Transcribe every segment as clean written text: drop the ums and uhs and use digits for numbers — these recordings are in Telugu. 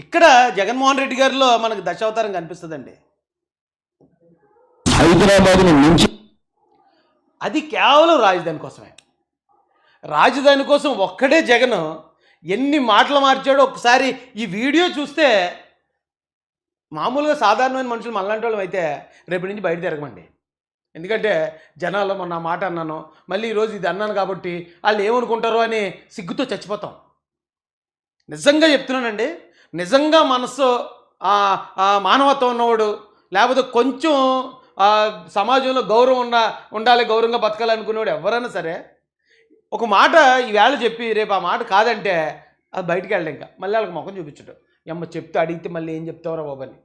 ఇక్కడ జగన్మోహన్ రెడ్డి గారిలో మనకు దశావతారం కనిపిస్తుందండి. హైదరాబాద్ని మించి అది కేవలం రాజధాని కోసమే. రాజధాని కోసం ఒక్కడే జగన్ ఎన్ని మాటలు మార్చాడో ఒకసారి ఈ వీడియో చూస్తే మామూలుగా సాధారణమైన మనుషులు మనలాంటి వాళ్ళం అయితే రేపటి నుంచి బయట తిరగమండి. ఎందుకంటే జనాల్లో మొన్న ఆ మాట అన్నాను, మళ్ళీ ఈరోజు ఇది అన్నాను కాబట్టి వాళ్ళు ఏమనుకుంటారో అని సిగ్గుతో చచ్చిపోతాం. నిజంగా చెప్తున్నానండి, నిజంగా మనసు మానవత్వం ఉన్నవాడు, లేకపోతే కొంచెం సమాజంలో గౌరవం ఉండాలి, గౌరవంగా బతకాలనుకునేవాడు ఎవరైనా సరే ఒక మాట ఈవేళ చెప్పి రేపు ఆ మాట కాదంటే అది బయటికి వెళ్ళడం, ఇంకా మళ్ళీ వాళ్ళకి ముఖం చూపించడం, ఎమ్మ చెప్తే అడిగితే మళ్ళీ ఏం చెప్తావరా బాబు అని.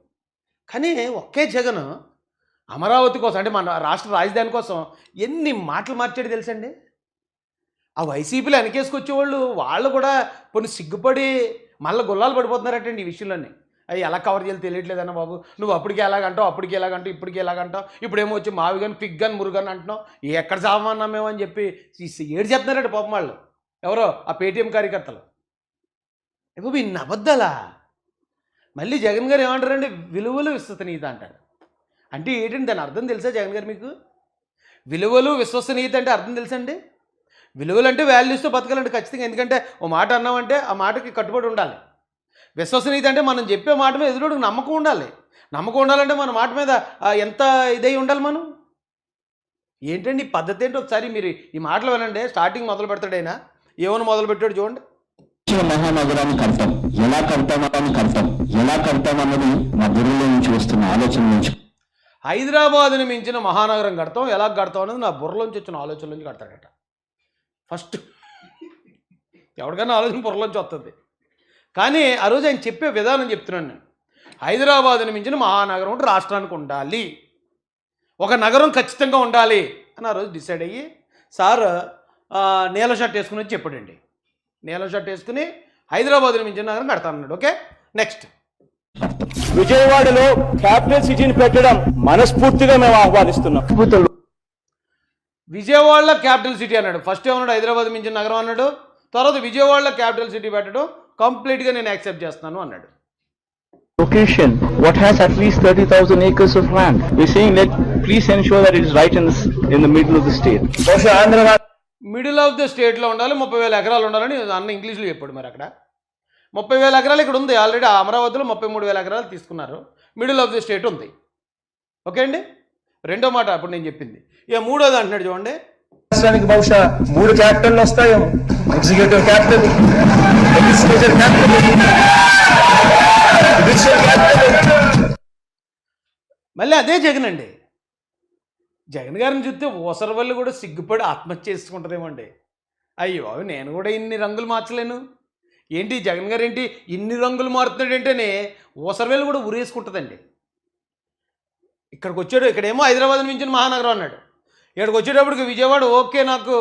కానీ ఒకే జగన్ అమరావతి కోసం, అంటే మన రాష్ట్ర రాజధాని కోసం ఎన్ని మాటలు మార్చాడు తెలుసండి. ఆ వైసీపీలో వెనకేసుకొచ్చేవాళ్ళు వాళ్ళు కూడా కొన్ని సిగ్గుపడి మళ్ళీ గుల్లాలు పడిపోతున్నారటండి ఈ విషయంలోనే. అవి ఎలా కవర్ చేయాలి తెలియట్లేదన్న బాబు, నువ్వు అప్పటికి ఎలాగంటావు, అప్పటికి ఎలాగంటావు, ఇప్పటికి ఎలాగంటావు, ఇప్పుడేమో వచ్చి మావి కానీ పిగ్ కానీ మురుగని అంటున్నావు, ఎక్కడ సామాన్నా మేము అని చెప్పి ఏడు చెప్తున్నారట పాపం వాళ్ళు, ఎవరో ఆ పేటీఎం కార్యకర్తలు. బాబు ఇన్ని అబద్ధాలా? మళ్ళీ జగన్ గారు ఏమంటారండి, విలువలు విశ్వసనీయత అంటారు. అంటే ఏంటండి దాని అర్థం తెలుసా జగన్ గారు మీకు? విలువలు విశ్వసనీయత అంటే అర్థం తెలుసండి? విలువలు అంటే వాల్యూస్తో బతకాలంటే ఖచ్చితంగా, ఎందుకంటే ఓ మాట అన్నామంటే ఆ మాటకి కట్టుబడి ఉండాలి. విశ్వసనీయత అంటే మనం చెప్పే మాట మీద ఎదురుడికి నమ్మకం ఉండాలి. నమ్మకం ఉండాలంటే మన మాట మీద ఎంత ఇదై ఉండాలి మనం. ఏంటండి ఈ పద్ధతి ఏంటి? ఒకసారి మీరు ఈ మాటలు వినండి. స్టార్టింగ్ మొదలు పెడతాడైనా ఏమని మొదలు పెట్టాడు చూడండి. మహానగరాన్ని కడతాం, ఎలా కడతాం అన్నది మా బుర్రలో నుంచి వస్తున్న ఆలోచన నుంచి. హైదరాబాద్ని మించిన మహానగరం కడతాం, ఎలా కడతాం అనేది నా బుర్రలోంచి వచ్చిన ఆలోచన నుంచి కడతాడట. ఫస్ట్ ఎవరికైనా ఆలోచన బుర్రలోంచి వస్తుంది. కానీ ఆ రోజు ఆయన చెప్పే విధానం చెప్తున్నాను నేను. హైదరాబాద్ని మించిన మహానగరం ఒకటి రాష్ట్రానికి ఉండాలి, ఒక నగరం ఖచ్చితంగా ఉండాలి అని ఆ రోజు డిసైడ్ అయ్యి సార్ నీల షర్ట్ వేసుకుని వచ్చి చెప్పాడండి. నీల షర్ట్ వేసుకుని హైదరాబాద్ని మించిన నగరం కడతానన్నాడు. Okay, next. విజయవాడలో క్యాపిటల్ సిటీని పెట్టడం మనస్ఫూర్తిగా మేము ఆహ్వానిస్తున్నాం. విజయవాడలో క్యాపిటల్ సిటీ అన్నాడు. ఫస్ట్ ఏమన్నాడు, హైదరాబాద్ మించిన నగరం అన్నాడు. తర్వాత విజయవాడలో క్యాపిటల్ సిటీ పెట్టడం కంప్లీట్గా నేను యాక్సెప్ట్ చేస్తున్నాను అన్నాడు. Location, what has at least 30,000 acres of land. We're saying that please ensure that it is right in the middle of the state. Middle of the స్టేట్లో ఉండాలి, 30,000 ఎకరాలు ఉండాలని అన్న ఇంగ్లీష్లో చెప్పాడు. మరి అక్కడ 30,000 ఎకరాలు ఇక్కడ ఉంది ఆల్రెడీ. అమరావతిలో 33,000 ఎకరాలు తీసుకున్నారు, మిడిల్ ఆఫ్ ది స్టేట్ ఉంది. ఓకే అండి. రెండో మాట అప్పుడు నేను చెప్పింది. ఇక మూడోది అంటున్నాడు చూడండి. రాష్ట్రానికి బహుశా 3 క్యాపిటల్ వస్తాయేమో. Executive capital, legislature capital, judicial capital. మళ్ళీ అదే జగన్ అండి. జగన్ గారిని చూస్తే ఓసరవల్లి కూడా సిగ్గుపడి ఆత్మహత్య చేసుకుంటుందేమో అండి. అయ్యో నేను కూడా ఇన్ని రంగులు మార్చలేను ఏంటి, జగన్ గారు ఏంటి ఇన్ని రంగులు మారుతున్నాడు ఏంటని ఓసరవల్లి కూడా ఉరేసుకుంటుందండి. ఇక్కడికి వచ్చాడు, ఇక్కడేమో హైదరాబాద్ మించిన మహానగరం అన్నాడు. ఇక్కడికి వచ్చేటప్పటికి విజయవాడ ఓకే, నాకు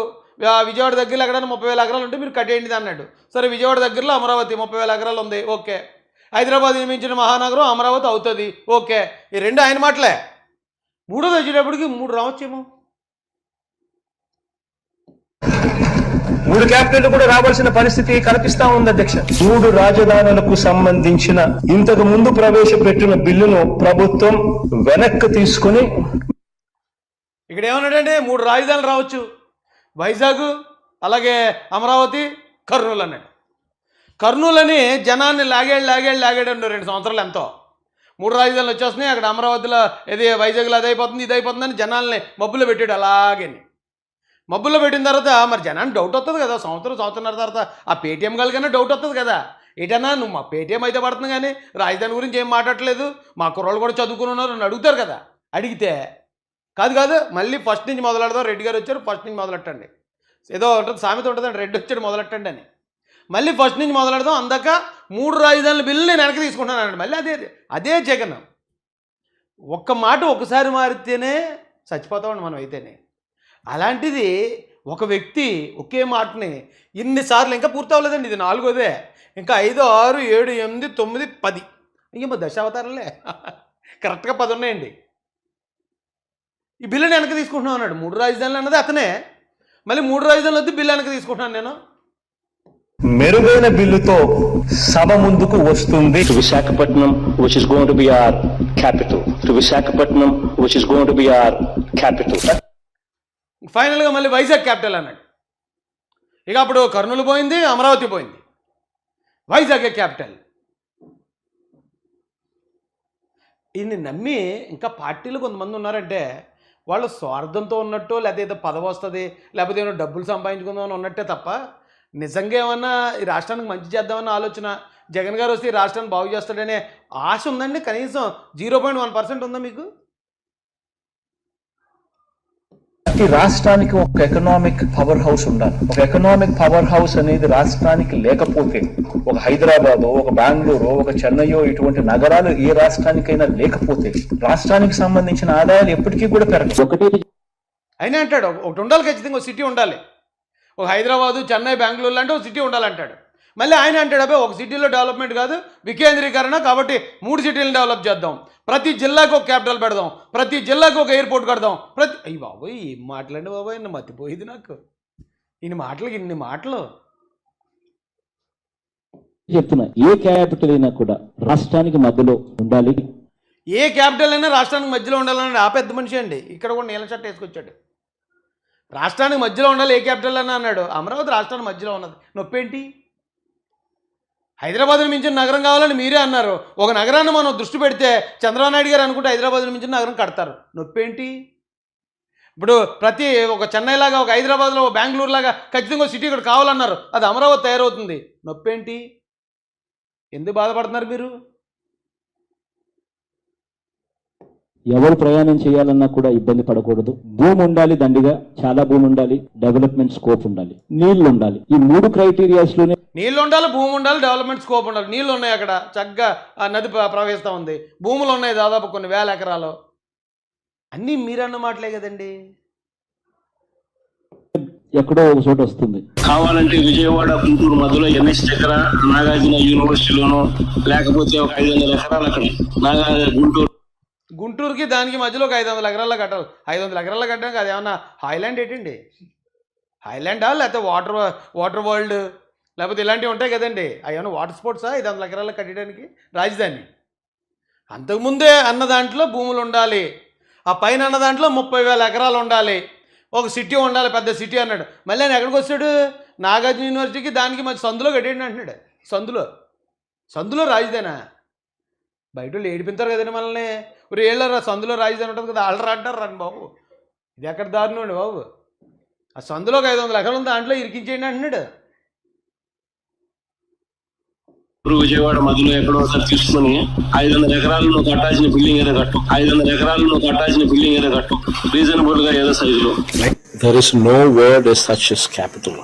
విజయవాడ దగ్గరలో ఎక్కడైనా 30,000 ఎకరాలు ఉంటే మీరు కట్టేయండి అన్నాడు. సరే, విజయవాడ దగ్గరలో అమరావతి 30,000 ఎకరాలు ఉంది, ఓకే. హైదరాబాద్ మించిన మహానగరం అమరావతి అవుతుంది, ఓకే. ఈ రెండు ఆయన మాటలే. మూడోది వచ్చేటప్పటికి 3 రావచ్చేమో. 3 క్యాపిటల్ కూడా రావాల్సిన పరిస్థితి కనిపిస్తా ఉంది అధ్యక్ష. 3 రాజధానులకు సంబంధించిన ఇంతకు ముందు ప్రవేశపెట్టిన బిల్లును ప్రభుత్వం వెనక్కి తీసుకుని ఇక్కడ ఏమన్నాడంటే 3 రాజధానులు రావచ్చు, వైజాగ్, అలాగే అమరావతి, కర్నూలు అన్నాడు. కర్నూలు అని జనాన్ని లాగాడు 2 సంవత్సరాలు ఎంతో. 3 రాజధానులు వచ్చేస్తున్నాయి, అక్కడ అమరావతిలో ఇది వైజాగ్లో అది అయిపోతుంది, ఇది అయిపోతుందని జనాల్ని మబ్బులో పెట్టాడు. అలాగని మబ్బుల్లో పెట్టిన తర్వాత మరి జనానికి డౌట్ వస్తుంది కదా, సంవత్సరంన్నర తర్వాత ఆ పేటీఎం వాళ్ళకైనా డౌట్ వస్తుంది కదా. ఏంటన్నా నువ్వు మా పేటీఎం అయితే పడుతుంది కానీ రాజధాని గురించి ఏం మాట్లాడట్లేదు, మా కుర్రోళ్ళు కూడా చదువుకుని ఉన్నారు అని అడుగుతారు కదా. అడిగితే కాదు మళ్ళీ ఫస్ట్ నుంచి మొదలెడదాం, రెడ్డి గారు వచ్చారు ఫస్ట్ నుంచి మొదలెట్టండి, ఏదో ఉంటుంది సామెత ఉంటుందండి, రెడ్డి వచ్చాడు మొదలెట్టండి అని. మళ్ళీ ఫస్ట్ నుంచి మొదలెడదాం, అందాక 3 రాజధానుల బిల్లు నేను వెనక్కి తీసుకుంటాను. మళ్ళీ అదే జగన్. ఒక్క మాట ఒకసారి మారితేనే చచ్చిపోతామండి మనం అయితేనే. అలాంటిది ఒక వ్యక్తి ఒకే మాటని ఇన్నిసార్లు, ఇంకా పూర్తి అవ్వలేదండి, ఇది 4వదే, ఇంకా 5, 6, 7, 8, 9, 10, ఇంకేమో దశావతారాలే కరెక్ట్గా 10 ఉన్నాయండి. ఈ బిల్లుని వెనక్కి తీసుకుంటున్నాను అన్నాడు. 3 రాజధానులు అన్నది అతనే, మళ్ళీ 3 రాజధానులు వద్దు బిల్లు వెనక్కి తీసుకుంటున్నాను నేను. మెరుగైన బిల్లుతో సభ ముందుకు వస్తుంది. To Visakhapatnam, which is going to be our capital. To Visakhapatnam, which is going to be our capital. ఫైనల్గా మళ్ళీ వైజాగ్ క్యాపిటల్ అన్నాడు. ఇక అప్పుడు కర్నూలు పోయింది, అమరావతి పోయింది, వైజాగ్ క్యాపిటల్. ఈయన్ని నమ్మి ఇంకా పార్టీలు కొంతమంది ఉన్నారంటే వాళ్ళు స్వార్థంతో ఉన్నట్టు, లేకపోతే ఏదో పదవి వస్తుంది, లేకపోతే ఏదో డబ్బులు సంపాదించుకుందామని ఉన్నట్టే తప్ప నిజంగా ఏమన్నా ఈ రాష్ట్రానికి మంచి చేద్దామన్న ఆలోచన, జగన్ గారు వస్తే ఈ రాష్ట్రాన్ని బాగు చేస్తాడనే ఆశ ఉందండి? కనీసం 0.1% ఉందా మీకు? ప్రతి రాష్ట్రానికి ఒక ఎకనామిక్ పవర్ హౌస్ ఉండాలి. ఒక ఎకనామిక్ పవర్ హౌస్ అనేది రాష్ట్రానికి లేకపోతే, ఒక హైదరాబాదో, ఒక బెంగళూరు, ఒక చెన్నైయో ఇటువంటి నగరాలు ఏ రాష్ట్రానికైనా లేకపోతే రాష్ట్రానికి సంబంధించిన ఆదాయాలు ఎప్పటికీ కూడా పెరగవు. అయినా అంటాడు ఒకటి ఉండాలి, ఖచ్చితంగా ఒక సిటీ ఉండాలి, ఒక హైదరాబాదు, చెన్నై, బెంగళూరు లాంటి ఒక సిటీ ఉండాలంటాడు. మళ్ళీ ఆయన అంటాడు అబ్బాయి ఒక సిటీలో డెవలప్మెంట్ కాదు, వికేంద్రీకరణ, కాబట్టి 3 సిటీలను డెవలప్ చేద్దాం, ప్రతి జిల్లాకు ఒక క్యాపిటల్ పెడదాం, ప్రతి జిల్లాకు ఒక ఎయిర్పోర్ట్ కడదాం, అయ్యి బాబోయ్ ఏం మాటలండి బాబోయ్, నన్ను మర్చిపోయింది నాకు ఇన్ని మాటలు చెప్తున్నా. ఏ క్యాపిటల్ అయినా కూడా రాష్ట్రానికి మధ్యలో ఉండాలి. ఏ క్యాపిటల్ అయినా రాష్ట్రానికి మధ్యలో ఉండాలని ఆ పెద్ద మనిషి అండి. ఇక్కడ కూడా నీళ్ళ షర్ట్ వేసుకొచ్చాడు. రాష్ట్రానికి మధ్యలో ఉండాలి ఏ క్యాపిటల్ అని అన్నాడు. అమరావతి రాష్ట్రానికి మధ్యలో ఉన్నది, నొప్పేంటి? హైదరాబాద్ని మించిన నగరం కావాలని మీరే అన్నారు. ఒక నగరాన్ని మనం దృష్టి పెడితే చంద్రబాబు నాయుడు గారు అనుకుంటే హైదరాబాద్ని మించిన నగరం కడతారు, నొప్పేంటి? ఇప్పుడు ప్రతి ఒక చెన్నై లాగా, ఒక హైదరాబాద్లో, ఒక బెంగళూరు లాగా ఖచ్చితంగా సిటీ ఇక్కడ కావాలన్నారు, అది అమరావతి తయారవుతుంది, నొప్పేంటి? ఎందుకు బాధపడుతున్నారు మీరు? ఎవరు ప్రయాణం చేయాలన్నా కూడా ఇబ్బంది పడకూడదు. భూమి ఉండాలి, దండిగా చాలా భూమి ఉండాలి, డెవలప్మెంట్ స్కోప్ ఉండాలి, నీళ్లు ఉండాలి. ఈ 3 క్రైటీరియాస్ లోనే నీళ్ళు ఉండాలి, భూమి ఉండాలి, డెవలప్మెంట్ స్కోప్ ఉండాలి. నీళ్ళు ఉన్నాయి, అక్కడ చక్కగా ఆ నది ప్రవహిస్తూ ఉంది, భూములు ఉన్నాయి దాదాపు కొన్ని వేల ఎకరాలు. అన్నీ మీరన్న మాటలే కదండి. ఎక్కడో ఒక చోట వస్తుంది. కావాలంటే విజయవాడ గుంటూరు మధ్యలో NS దగ్గర నాగార్జున యూనివర్సిటీలోనో, లేకపోతే ఒక 500 ఎకరాలు అక్కడ గుంటూరుకి దానికి మధ్యలో ఒక 500 ఎకరాల్లో కట్టాలి. 500 ఎకరాల్లో కట్టడానికి అది ఏమన్నా హైలాండ్ ఏంటండి? హైలాండా లేకపోతే వాటర్ వరల్డ్ లేకపోతే ఇలాంటివి ఉంటాయి కదండి, అవి ఏమన్నా వాటర్ స్పోర్ట్సా 500 ఎకరాల్లో కట్టడానికి రాజధాని? అంతకుముందే అన్న దాంట్లో భూములు ఉండాలి, ఆ పైన అన్న దాంట్లో 30,000 ఎకరాలు ఉండాలి, ఒక సిటీ ఉండాలి, పెద్ద సిటీ అన్నాడు. మళ్ళీ ఆయన ఎక్కడికి వస్తాడు? నాగార్జున యూనివర్సిటీకి దానికి మధ్య సందులో కట్టేయండి అంటున్నాడు. సందులో రాజధానా? బయట వాళ్ళు ఏడిపించారు కదండి మనల్ని. ఇప్పుడు ఏళ్ళ సందులో రాజధాని ఉంటుంది కదా, ఆల్డర్ అంటారు రండి బాబు, ఇది ఎక్కడ దారుణం అండి బాబు. ఆ సందులో ఒక 500 ఎకరాలు ఉంది, దాంట్లో ఇరికించేయండి అంటున్నాడు. విజయవాడ మధ్యలో ఎక్కడో ఒకసారి తీసుకుని 500 ఎకరాలు నువ్వు కట్టాల్సిన బిల్డింగ్ ఏదో కట్టు, 500 ఎకరాలు నువ్వు కట్టాల్సిన బిల్డింగ్ ఏదో కట్టు, రీజనబుల్ గా ఏదో సైజులో. There is no word as such as capital.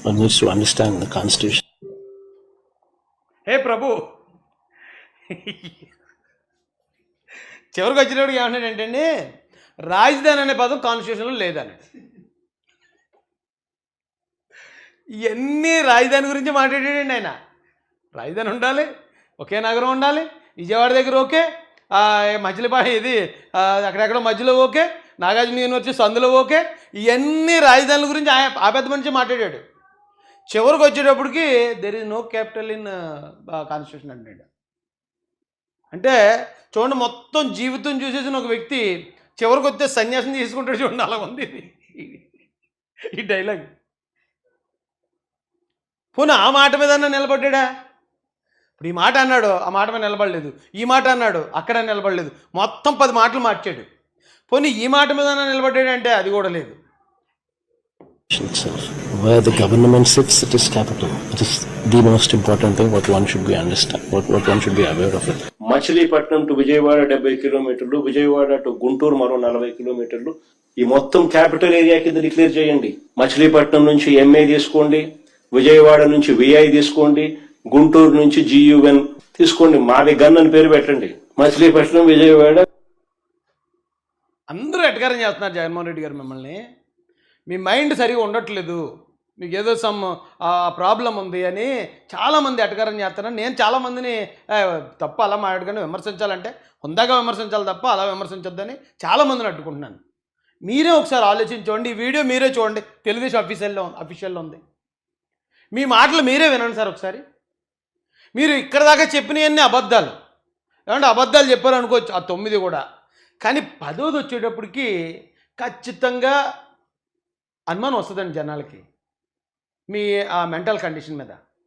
One needs to understand the constitution. హే ప్రభు, చివరికి వచ్చినప్పుడు ఏమంటాడంటే రాజధాని అనే పదం కాన్స్టిట్యూషన్లో లేదన్నాడు. ఇవన్నీ రాజధాని గురించి మాట్లాడాడండి ఆయన. రాజధాని ఉండాలి, ఒకే నగరం ఉండాలి, విజయవాడ దగ్గర ఓకే, మధ్యలో ఇది అక్కడెక్కడో మధ్యలో ఓకే, నాగార్జున యూనివర్సిటీ సందులో ఓకే, ఇవన్నీ రాజధానుల గురించి ఆ పెద్ద మనిషి మాట్లాడాడు. చివరికి వచ్చేటప్పటికి there is no capital in constitution అంటాడు. అంటే చూడండి, మొత్తం జీవితం చూసేసిన ఒక వ్యక్తి చివరికి వస్తే సన్యాసం తీసుకుంటాడు. చూడండి, అలా ఉంది ఈ డైలాగ్. పోనీ ఆ మాట మీద నిలబడ్డా? ఇప్పుడు ఈ మాట అన్నాడు, ఆ మాట మీద నిలబడలేదు, ఈ మాట అన్నాడు, అక్కడ నిలబడలేదు, మొత్తం 10 మాటలు మార్చాడు. పోనీ ఈ మాట మీద నిలబడ్డాడంటే అది కూడా లేదు. Where the government sits, it is capital. It is the most important thing what one should be understand, what one should be aware of it. Machilipatnam to Vijayawada 70 కిలోమీటర్లు, విజయవాడ టు గుంటూరు మరో 40 కిలోమీటర్లు. ఈ మొత్తం క్యాపిటల్ ఏరియా కింద డిక్లేర్ చేయండి. మచిలీపట్నం నుంచి MA తీసుకోండి, విజయవాడ నుంచి VI తీసుకోండి, గుంటూరు నుంచి GUN తీసుకోండి, మాది గన్ అని పేరు పెట్టండి. మచిలీపట్నం, విజయవాడ. అందరూ ఎటకారం చేస్తున్నారు జగన్మోహన్ రెడ్డి గారు మిమ్మల్ని. మీ మైండ్ సరిగా ఉండట్లేదు, మీకు ఏదో సమ్ ప్రాబ్లం ఉంది అని చాలామంది ఎటకారం చేస్తున్నారు. నేను చాలామందిని తప్ప అలా మాట్లాడుకొని విమర్శించాలంటే హుందాగా విమర్శించాలి తప్ప అలా విమర్శించొద్దని చాలామందిని అడ్డుకుంటున్నాను. మీరే ఒకసారి ఆలోచించండి, ఈ వీడియో మీరే చూడండి, తెలుగుదేశం అఫీషియల్లో ఉంది. మీ మాటలు మీరే వినండి సార్ ఒకసారి. మీరు ఇక్కడ దాకా చెప్పినవన్నీ అబద్ధాలు, ఏమంటే అబద్ధాలు చెప్పారు అనుకోవచ్చు, ఆ 9 కూడా. కానీ 10ది వచ్చేటప్పటికి ఖచ్చితంగా అనుమానం వస్తుందండి జనాలకి మీ ఆ మెంటల్ కండిషన్ మీద.